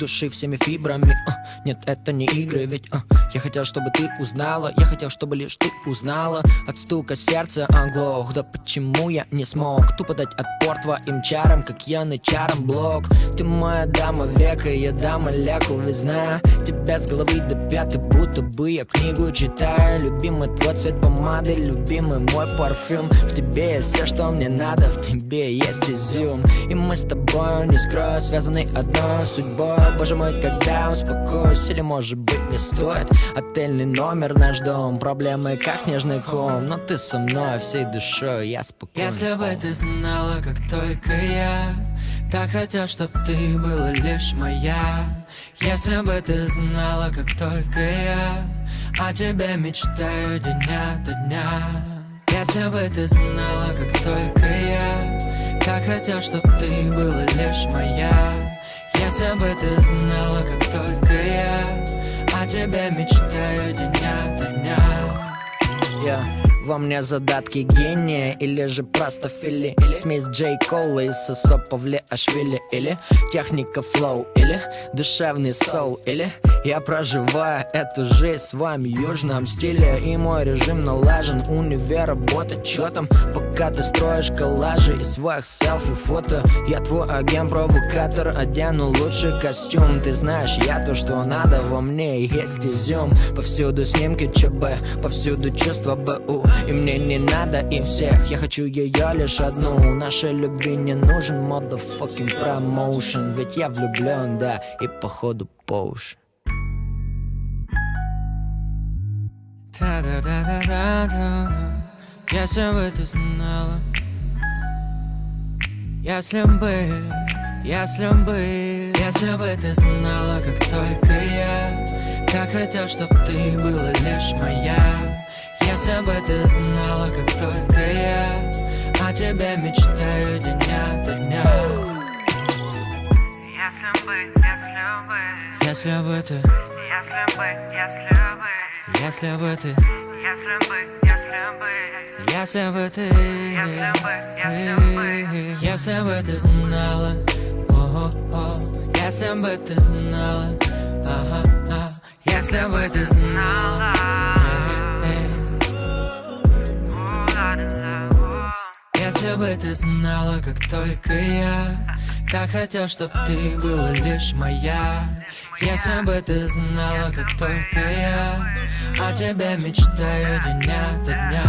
души всеми фибрами. Нет, это не игры, ведь я хотел, чтобы ты узнала. Я хотел, чтобы лишь ты узнала. От стука сердца оглох. Да почему я не смог тупо дать отпор твоим чарам, как янычарам блок? Ты моя дама века, я дам молекул, ведь знаю тебя с головы до пяток, будто бы я книгу читаю. Любимый твой цвет помады, любимый мой парфюм. В тебе есть все, что мне надо, в тебе есть изюм. И мы с тобой, не скрою, связаны одной судьбой. Боже мой, когда успокоюсь, или может быть не стоит. Отельный номер, наш дом, проблемы как снежный ком. Но ты со мной всей душой, я спокоен. Если бы ты знала, как только я так хотел, чтоб ты была лишь моя. Если бы ты знала, как только я о тебе мечтаю день ото дня. Если бы ты знала, как только я так хотел, чтоб ты была лишь моя. Если бы ты знала, как только я о тебе мечтаю день ото дня. Во мне задатки гения, или же просто фили, смесь Джей Кола и Сосо Павлиашвили, или техника флоу, или душевный соул, или я проживаю эту жизнь в своем южном стиле. И мой режим налажен, универ, работа чётом, пока ты строишь коллажи из своих селфи, фото. Я твой агент-провокатор, одену лучший костюм. Ты знаешь, я то, что надо, во мне есть изюм. Повсюду снимки ЧБ, повсюду чувства БУ. И мне не надо им всех, я хочу ее лишь одну. Нашей любви не нужен motherfucking промоушен, ведь я влюблен, да, и походу по уши. Если бы ты знала, если бы ты знала, как только я так хотел, чтоб ты была лишь моя. Если бы ты знала, как только я о тебе мечтаю день ото дня. Если бы ты, если бы ты, если бы ты, если бы ты знала, если бы ты знала, если бы ты знала. Если бы ты знала, как только я так хотел, чтоб ты была лишь моя. Если бы ты знала, как только я о тебе мечтаю день ото дня.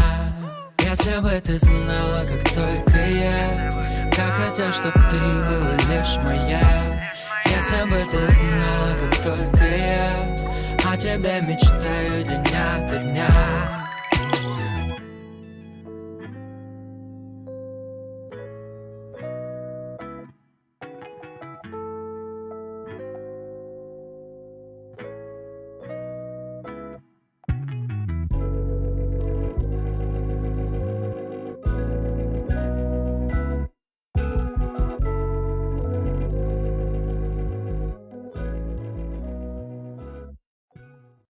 Если бы ты знала, как только я так хотел, чтоб ты была лишь моя. Если бы ты знала, как только я о тебе мечтаю день ото дня.